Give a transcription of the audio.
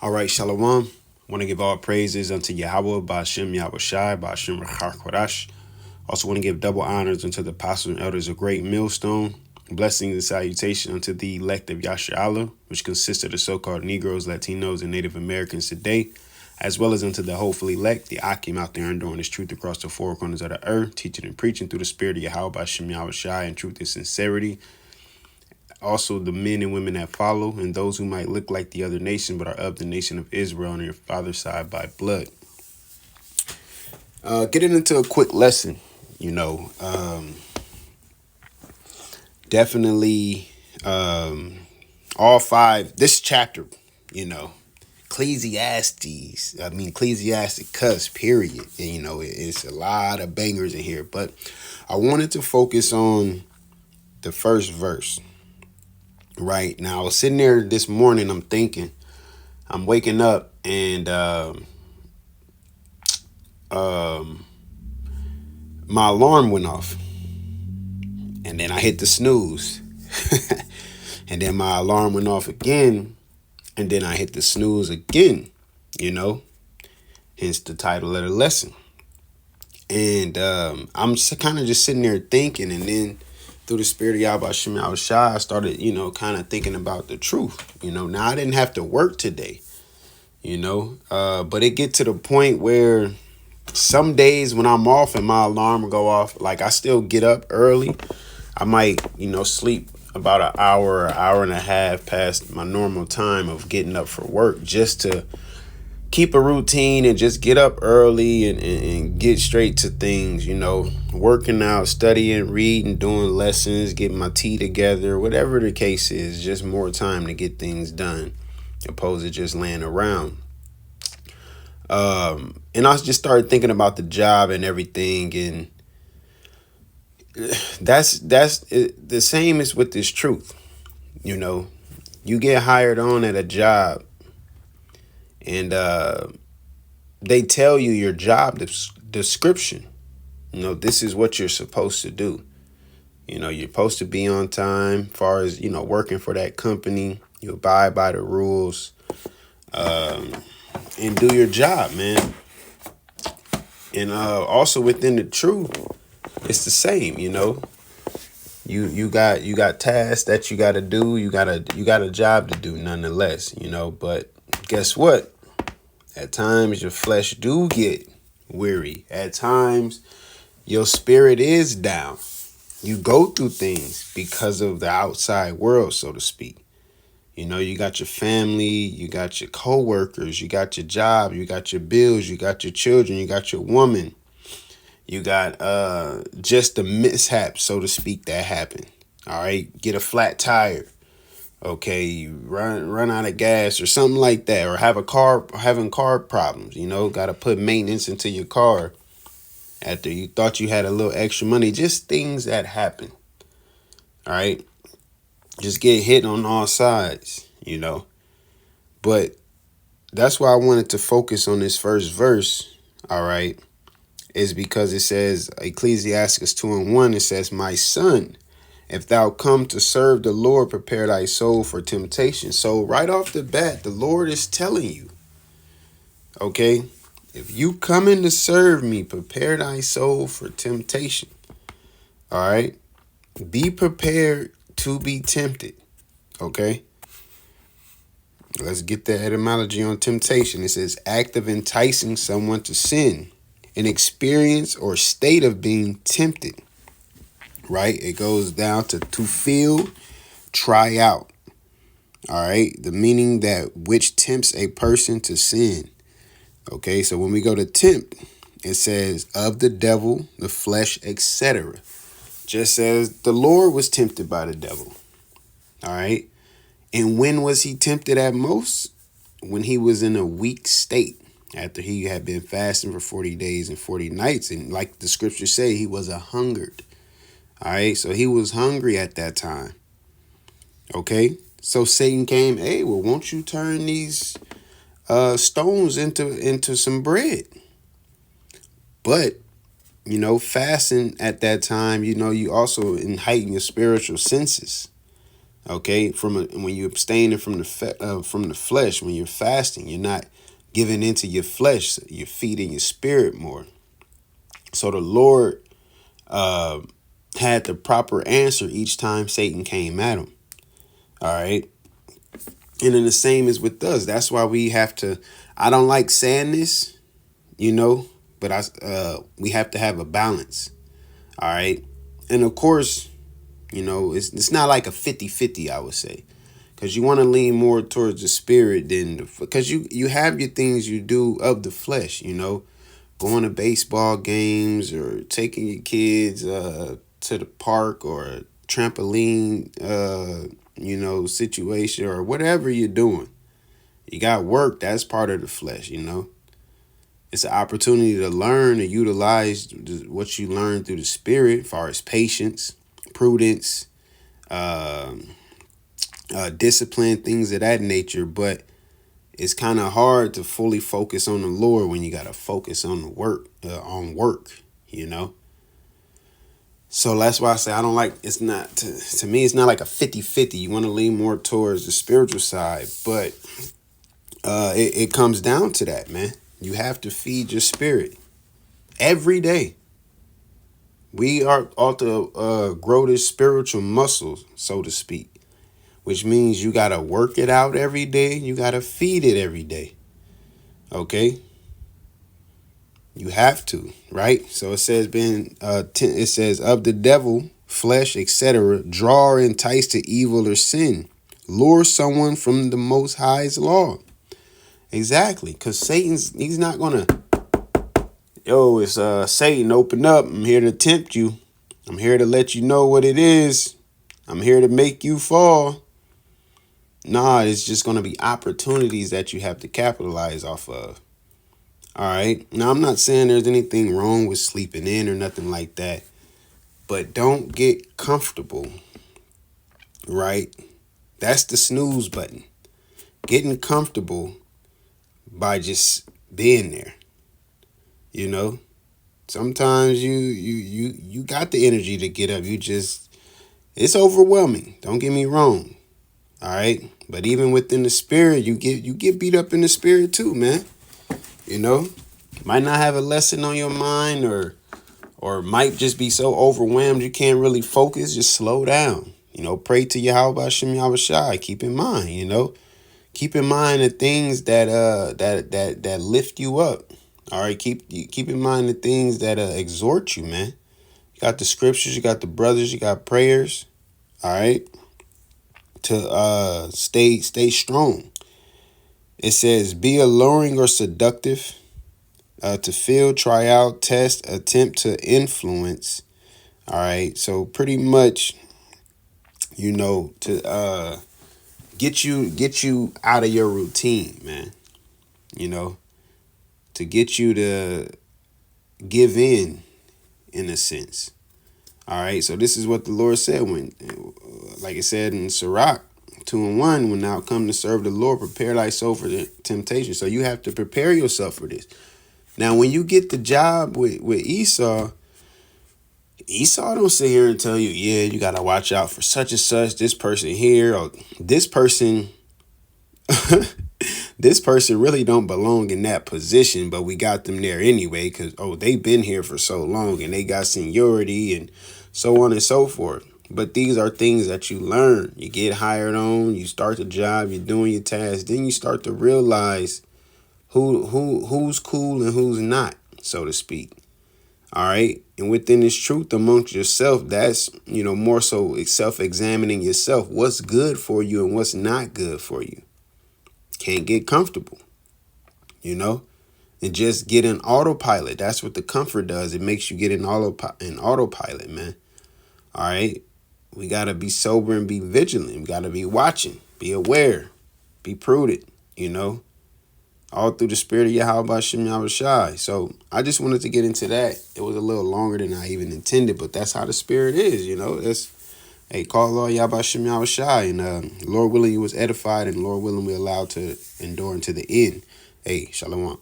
All right, Shalom. Want to give all praises unto Yahawah, BAHASHAM, YAHAWASHI, BAHASHAM, QADASH. Also want to give double honors unto the apostles and elders of Great Millstone. Blessings and salutation unto the elect of Yasharala, which consists of the so-called Negroes, Latinos, and Native Americans today, as well as unto the hopeful elect, the Akim out there enduring this truth across the four corners of the earth, teaching and preaching through the spirit of Yahawah, BAHASHAM, YAHAWASHI, in truth and sincerity. Also the men and women that follow, and those who might look like the other nation but are of the nation of Israel on their father's side by blood. Getting into a quick lesson, definitely all five, this chapter, Ecclesiasticus, period. And, it's a lot of bangers in here, but I wanted to focus on the first verse. Right now, I was sitting there this morning. I'm thinking, I'm waking up, and my alarm went off, and then I hit the snooze, and then my alarm went off again, and then I hit the snooze again. Hence the title of the lesson. And I'm kind of just sitting there thinking, and then through the spirit of YAHAWASHI, I started, kind of thinking about the truth. Now I didn't have to work today, but it get to the point where some days when I'm off and my alarm will go off, like I still get up early. I might, sleep about an hour and a half past my normal time of getting up for work, just to keep a routine and just get up early and get straight to things, working out, studying, reading, doing lessons, getting my tea together, whatever the case is, just more time to get things done opposed to just laying around. And I just started thinking about the job and everything, and that's the same as with this truth. You get hired on at a job, and they tell you your job description. This is what you're supposed to do. You're supposed to be on time as far as, working for that company. You abide by the rules and do your job, man. And also within the truth, it's the same, You got tasks that you got to do. You got a job to do nonetheless, but guess what? At times your flesh do get weary. At times your spirit is down. You go through things because of the outside world, so to speak. You got your family, you got your coworkers, you got your job, you got your bills, you got your children, you got your woman. You got just the mishap, so to speak, that happened. All right, get a flat tire. Okay, you run out of gas or something like that, or having car problems. Got to put maintenance into your car after you thought you had a little extra money. Just things that happen. All right, just get hit on all sides. But that's why I wanted to focus on this first verse. All right, is because it says Ecclesiasticus 2:1. It says, "My son, if thou come to serve the Lord, prepare thy soul for temptation." So right off the bat, the Lord is telling you, okay, if you come in to serve me, prepare thy soul for temptation. All right. Be prepared to be tempted. Okay. Let's get the etymology on temptation. It says act of enticing someone to sin, an experience or state of being tempted. Right? It goes down to feel, try out. All right. The meaning that which tempts a person to sin. Okay. So when we go to tempt, it says of the devil, the flesh, etc. Just as the Lord was tempted by the devil. All right. And when was he tempted at most? When he was in a weak state, after he had been fasting for 40 days and 40 nights. And like the scriptures say, he was hungered. All right, so he was hungry at that time. Okay, so Satan came, hey, well, won't you turn these stones into some bread? But, fasting at that time, you also heighten your spiritual senses. Okay, when you're abstaining from the flesh, when you're fasting, you're not giving into your flesh. You're feeding your spirit more. So the Lord had the proper answer each time Satan came at him. All right. And then the same is with us. That's why we have to. I don't like saying this, but we have to have a balance. All right. And of course, it's not like a 50-50, I would say. Because you want to lean more towards the spirit because you have your things you do of the flesh, going to baseball games or taking your kids to the park or a trampoline, situation or whatever you're doing. You got work. That's part of the flesh, It's an opportunity to learn and utilize what you learn through the spirit as far as patience, prudence, discipline, things of that nature. But it's kind of hard to fully focus on the Lord when you got to focus on the work, So that's why I say I don't like, it's not, to me, it's not like a 50-50. You want to lean more towards the spiritual side, but it comes down to that, man. You have to feed your spirit every day. We are ought to grow this spiritual muscle, so to speak, which means you got to work it out every day. You got to feed it every day. Okay. You have to, right? So it says it says of the devil, flesh, etc., draw or entice to evil or sin, lure someone from the Most High's law. Exactly, because he's not gonna. It's Satan, open up. I'm here to tempt you. I'm here to let you know what it is. I'm here to make you fall. Nah, it's just gonna be opportunities that you have to capitalize off of. All right. Now, I'm not saying there's anything wrong with sleeping in or nothing like that, but don't get comfortable, right? That's the snooze button. Getting comfortable by just being there. Sometimes you got the energy to get up. It's overwhelming. Don't get me wrong. All right. But even within the spirit, you get beat up in the spirit too, man. Might not have a lesson on your mind or might just be so overwhelmed you can't really focus. Just slow down. Pray to YAHAWASHI. Keep in mind, keep in mind the things that lift you up. All right, keep in mind the things that exhort you, man. You got the scriptures, you got the brothers, you got prayers. All right, to stay strong. It says, be alluring or seductive, to feel, try out, test, attempt to influence. All right. So pretty much, to get you out of your routine, man. To get you to give in a sense. All right. So this is what the Lord said when, like it said in Sirach 2:1, when thou come to serve the Lord, prepare thy soul for the temptation. So you have to prepare yourself for this. Now, when you get the job with Esau don't sit here and tell you, yeah, you got to watch out for such and such, this person here, or this person, this person really don't belong in that position, but we got them there anyway because, they've been here for so long and they got seniority and so on and so forth. But these are things that you learn. You get hired on, you start the job, you're doing your tasks, then you start to realize who's cool and who's not, so to speak. All right. And within this truth amongst yourself, that's, more so self-examining yourself. What's good for you and what's not good for you. Can't get comfortable, and just get in autopilot. That's what the comfort does. It makes you get in autopilot, man. All right. We got to be sober and be vigilant. We got to be watching, be aware, be prudent, all through the spirit of YAHAWASHI. So I just wanted to get into that. It was a little longer than I even intended, but that's how the spirit is, That's call Lord YAHAWASHI. And Lord willing, you was edified, and Lord willing, we allowed to endure unto the end. Shalom.